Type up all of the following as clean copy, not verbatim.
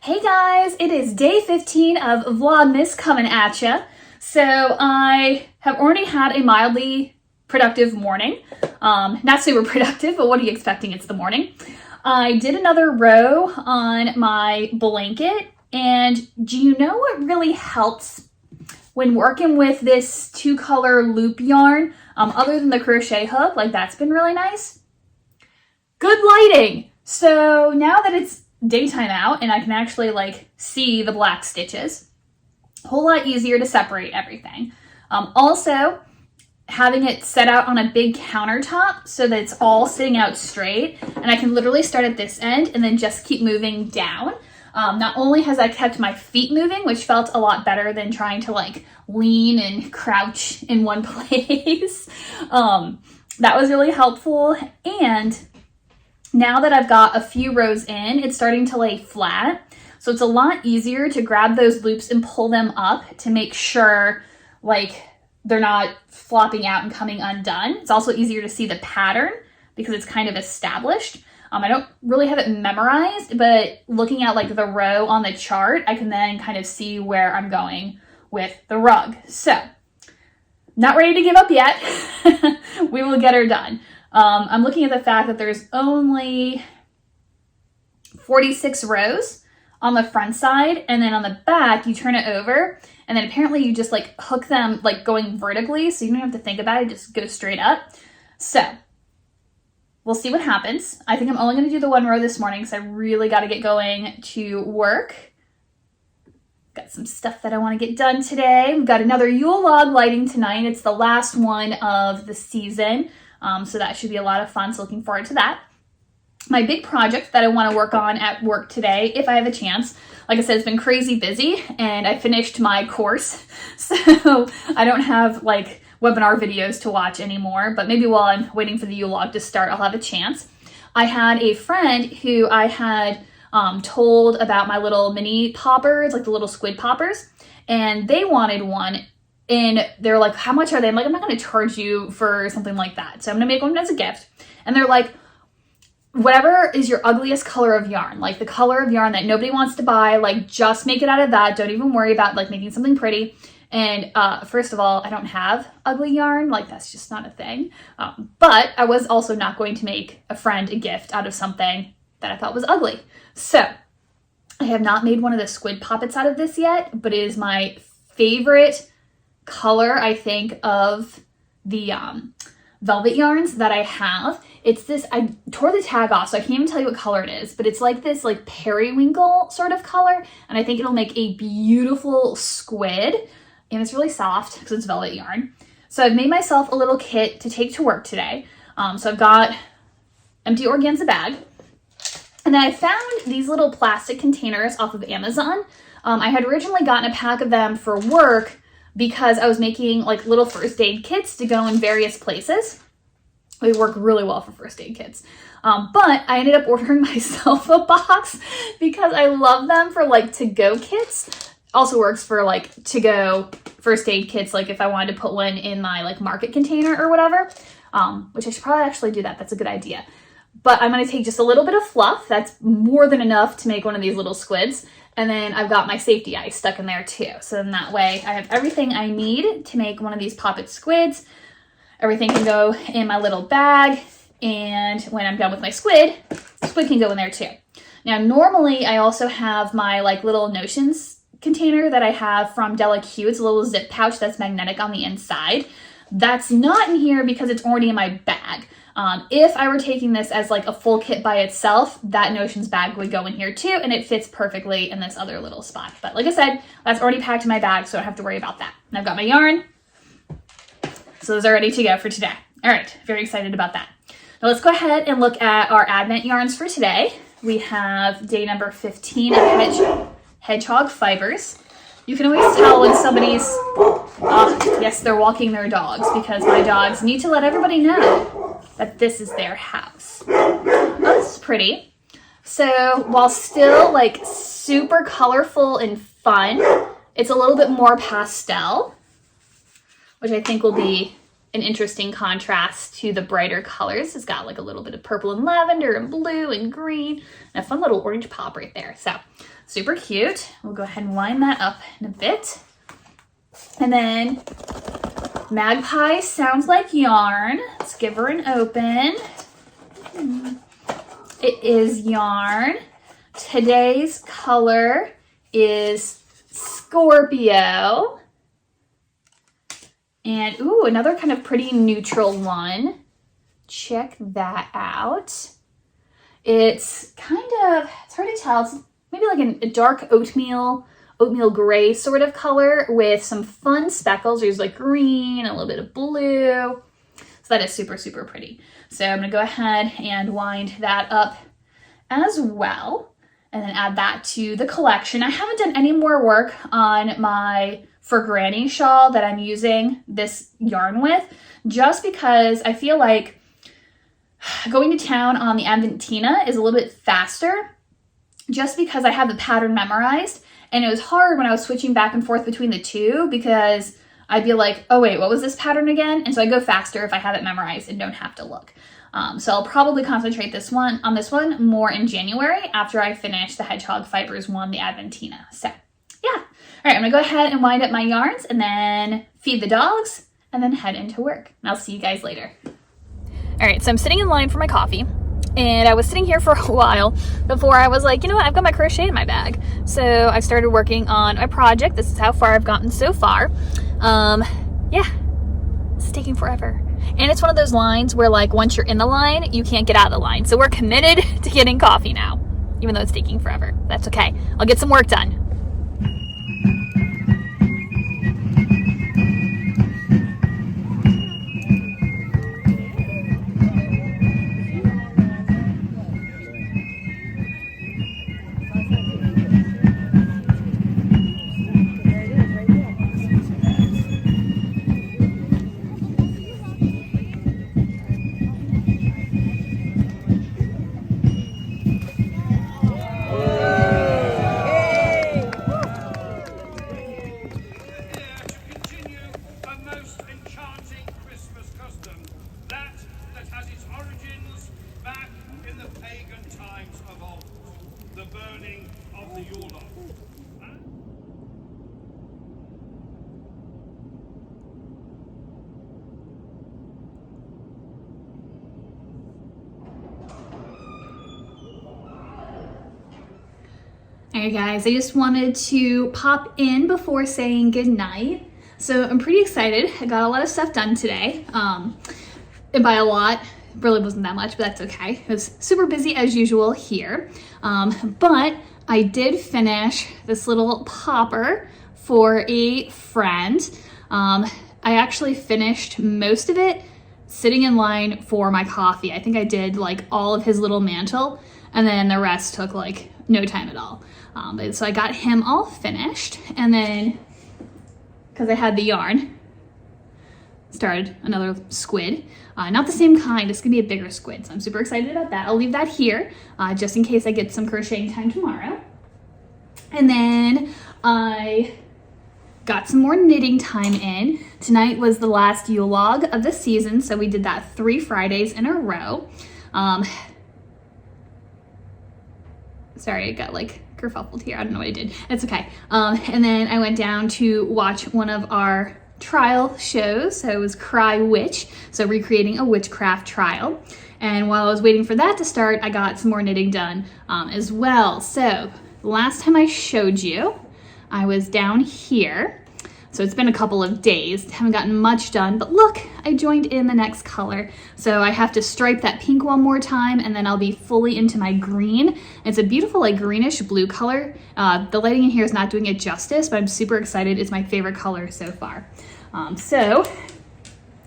Hey guys, it is day 15 of Vlogmas coming at ya. So I have already had a mildly productive morning. Not super productive, but what are you expecting? It's the morning. I did another row on my blanket, and do you know what really helps when working with this 2-color loop yarn, other than the crochet hook? Like, that's been really nice. Good lighting. So now that it's daytime out and I can actually see the black stitches, a whole lot easier to separate everything. Also, having it set out on a big countertop so that it's all sitting out straight, and I can literally start at this end and then just keep moving down. Not only has I kept my feet moving, which felt a lot better than trying to lean and crouch in one place. That was really helpful. And now that I've got a few rows in, it's starting to lay flat. So it's a lot easier to grab those loops and pull them up to make sure they're not flopping out and coming undone. It's also easier to see the pattern because it's kind of established. I don't really have it memorized, but looking at the row on the chart, I can then kind of see where I'm going with the rug. So, not ready to give up yet. We will get her done. I'm looking at the fact that there's only 46 rows on the front side, and then on the back, you turn it over, and then apparently you just hook them going vertically, so you don't have to think about it, just go straight up. So, we'll see what happens. I think I'm only going to do the one row this morning because I really got to get going to work. Got some stuff that I want to get done today. We've got another Yule log lighting tonight. It's the last one of the season. So that should be a lot of fun. So looking forward to that. My big project that I want to work on at work today, if I have a chance, like I said, it's been crazy busy and I finished my course. So I don't have webinar videos to watch anymore, but maybe while I'm waiting for the Yule log to start, I'll have a chance. I had a friend who I had told about my little mini poppers, the little squid poppers, and they wanted one. And they're like, how much are they? I'm like, I'm not going to charge you for something like that. So I'm going to make one as a gift. And they're like, whatever is your ugliest color of yarn, the color of yarn that nobody wants to buy, just make it out of that. Don't even worry about making something pretty. And first of all, I don't have ugly yarn. That's just not a thing. But I was also not going to make a friend a gift out of something that I thought was ugly. So I have not made one of the squid poppets out of this yet, but it is my favorite color, I think, of the velvet yarns that I have. It's this, I tore the tag off, so I can't even tell you what color it is, but it's this periwinkle sort of color, and I think it'll make a beautiful squid, and it's really soft because it's velvet yarn. So I've made myself a little kit to take to work today. So I've got empty organza bag, and then I found these little plastic containers off of Amazon. I had originally gotten a pack of them for work because I was making little first aid kits to go in various places. They work really well for first aid kits. But I ended up ordering myself a box because I love them for to-go kits. Also works for to-go first aid kits, if I wanted to put one in my market container or whatever, which I should probably actually do that. That's a good idea. But I'm going to take just a little bit of fluff. That's more than enough to make one of these little squids. And then I've got my safety ice stuck in there too. So then that way I have everything I need to make one of these poppet squids. Everything can go in my little bag. And when I'm done with my squid, the squid can go in there too. Now, normally I also have my little notions container that I have from Della Q. It's a little zip pouch that's magnetic on the inside. That's not in here because it's already in my bag. If I were taking this as a full kit by itself, that Notions bag would go in here too, and it fits perfectly in this other little spot. But like I said, that's already packed in my bag, so I don't have to worry about that. And I've got my yarn, so those are ready to go for today. All right, very excited about that. Now let's go ahead and look at our Advent yarns for today. We have day number 15 of Hedgehog Fibers. You can always tell when somebody's, yes, they're walking their dogs, because my dogs need to let everybody know that this is their house. Oh, this is pretty. So while still super colorful and fun, it's a little bit more pastel, which I think will be an interesting contrast to the brighter colors. It's got like a little bit of purple and lavender and blue and green and a fun little orange pop right there. So super cute. We'll go ahead and line that up in a bit. And then Magpie sounds like yarn. Let's give her an open. It is yarn. Today's color is Scorpio. And ooh, another kind of pretty neutral one. Check that out. It's kind of, it's hard to tell. It's maybe like a dark oatmeal gray sort of color with some fun speckles. There's like green, a little bit of blue. So that is super, super pretty. So I'm gonna go ahead and wind that up as well, and then add that to the collection. I haven't done any more work on my For Granny shawl that I'm using this yarn with, just because I feel like going to town on the Adventina is a little bit faster, just because I have the pattern memorized. And it was hard when I was switching back and forth between the two, because I'd be like, oh wait, what was this pattern again? And so I go faster if I have it memorized and don't have to look. So I'll probably concentrate on this one more in January after I finish the Hedgehog Fibers one, the Adventina. So yeah. All right, I'm gonna go ahead and wind up my yarns and then feed the dogs and then head into work. And I'll see you guys later. All right, so I'm sitting in line for my coffee. And I was sitting here for a while before I was like, you know what, I've got my crochet in my bag. So I started working on my project. This is how far I've gotten so far. Yeah, it's taking forever. And it's one of those lines where like once you're in the line, you can't get out of the line. So we're committed to getting coffee now, even though it's taking forever. That's okay. I'll get some work done. Alright guys, I just wanted to pop in before saying goodnight. So I'm pretty excited. I got a lot of stuff done today. And by a lot, it really wasn't that much, but that's okay. It was super busy as usual here. But I did finish this little popper for a friend. I actually finished most of it sitting in line for my coffee. I think I did like all of his little mantle, and then the rest took like no time at all. So I got him all finished, and then because I had the yarn, started another squid. Not the same kind, it's gonna be a bigger squid, so I'm super excited about that. I'll leave that here just in case I get some crocheting time tomorrow. And then I got some more knitting time in. Tonight was the last Yule log of the season, so we did that 3 Fridays in a row. Sorry, I got like kerfuffled here. I don't know what I did. It's okay. And then I went down to watch one of our trial shows. So it was Cry Witch, so recreating a witchcraft trial. And while I was waiting for that to start, I got some more knitting done as well. So last time I showed you, I was down here. So it's been a couple of days, haven't gotten much done, but look, I joined in the next color. So I have to stripe that pink one more time, and then I'll be fully into my green. It's a beautiful like greenish blue color. The lighting in here is not doing it justice, but I'm super excited. It's my favorite color so far. So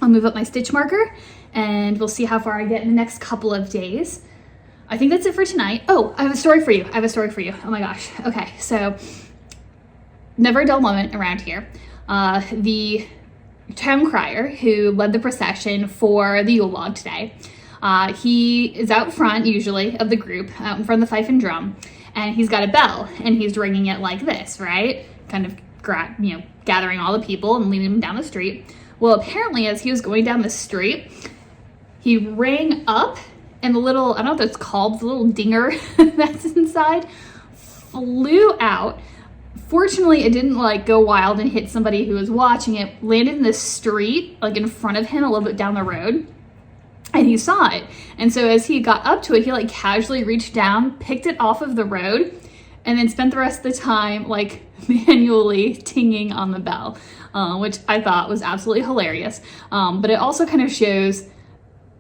I'll move up my stitch marker and we'll see how far I get in the next couple of days. I think that's it for tonight. Oh, I have a story for you. Oh my gosh. Okay, so never a dull moment around here. The town crier who led the procession for the Yule log today, he is out front usually of the group, out in front of the fife and drum, and he's got a bell and he's ringing it like this, right? Kind of gathering all the people and leading them down the street. Well, apparently as he was going down the street, he rang up and the little, I don't know what that's called, the little dinger that's inside flew out. Fortunately, it didn't like go wild and hit somebody who was watching it, landed in the street, like in front of him a little bit down the road. And he saw it. And so as he got up to it, he like casually reached down, picked it off of the road, and then spent the rest of the time like manually tinging on the bell, which I thought was absolutely hilarious. But it also kind of shows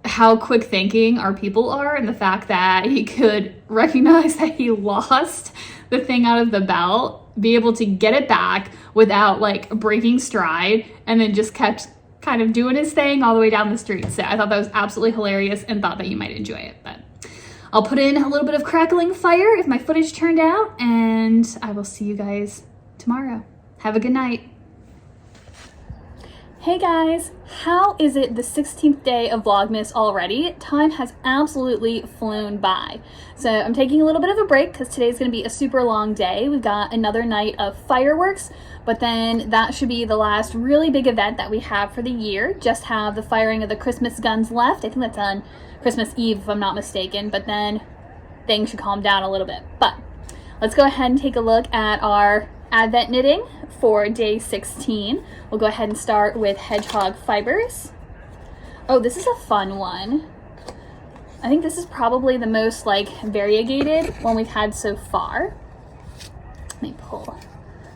how quick thinking our people are, and the fact that he could recognize that he lost the thing out of the bell, be able to get it back without like breaking stride, and then just kept kind of doing his thing all the way down the street. So I thought that was absolutely hilarious and thought that you might enjoy it. But I'll put in a little bit of crackling fire if my footage turned out, and I will see you guys tomorrow. Have a good night. Hey guys, how is it the 16th day of Vlogmas already? Time has absolutely flown by. So I'm taking a little bit of a break because today's going to be a super long day. We've got another night of fireworks, but then that should be the last really big event that we have for the year. Just have the firing of the Christmas guns left. I think that's on Christmas Eve if I'm not mistaken, but then things should calm down a little bit. But let's go ahead and take a look at our Advent knitting for day 16. We'll go ahead and start with hedgehog fibers. Oh, this is a fun one. I think this is probably the most like variegated one we've had so far. Let me pull that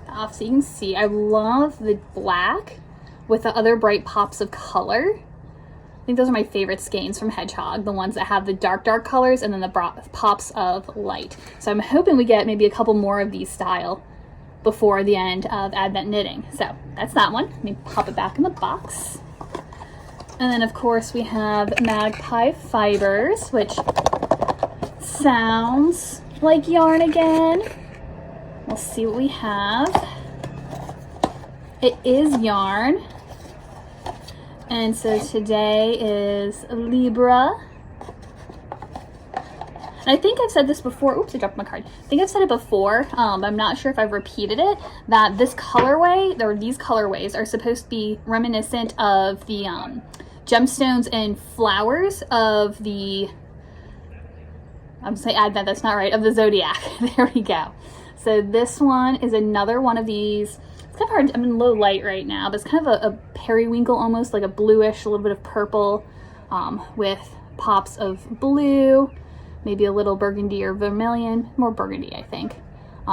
off so you can see. I love the black with the other bright pops of color. I think those are my favorite skeins from Hedgehog, the ones that have the dark colors and then the pops of light. So I'm hoping we get maybe a couple more of these style before the end of Advent knitting. So that's that one. Let me pop it back in the box. And then of course we have magpie fibers, which sounds like yarn again. We'll see what we have. It is yarn. And so today is Libra. And I think I've said this before. Oops, I dropped my card. I think I've said it before. I'm not sure if I've repeated it. That this colorway, or these colorways, are supposed to be reminiscent of the gemstones and flowers of the, I'm saying Advent, that's not right, of the zodiac. There we go. So this one is another one of these. It's kind of hard, I'm in low light right now, but it's kind of a periwinkle almost, like a bluish, a little bit of purple with pops of blue. Maybe a little burgundy or vermilion, more burgundy I think,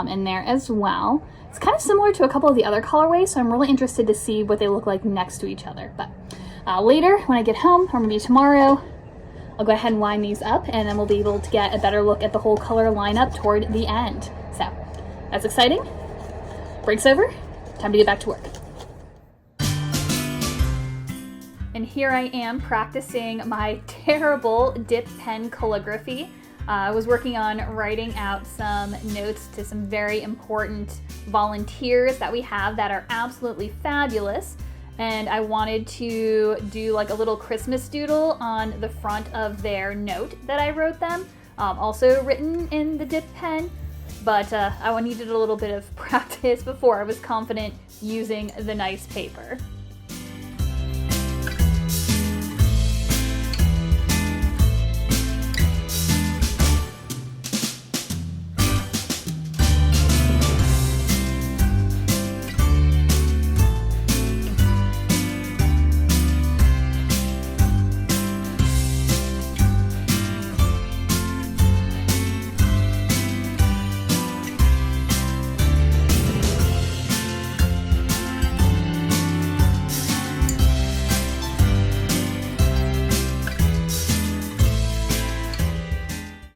in there as well. It's kind of similar to a couple of the other colorways, so I'm really interested to see what they look like next to each other. But later, when I get home, or maybe tomorrow, I'll go ahead and line these up, and then we'll be able to get a better look at the whole color lineup toward the end. So that's exciting. Break's over, time to get back to work. And here I am practicing my terrible dip pen calligraphy. I was working on writing out some notes to some very important volunteers that we have that are absolutely fabulous. And I wanted to do like a little Christmas doodle on the front of their note that I wrote them, also written in the dip pen. But I needed a little bit of practice before I was confident using the nice paper.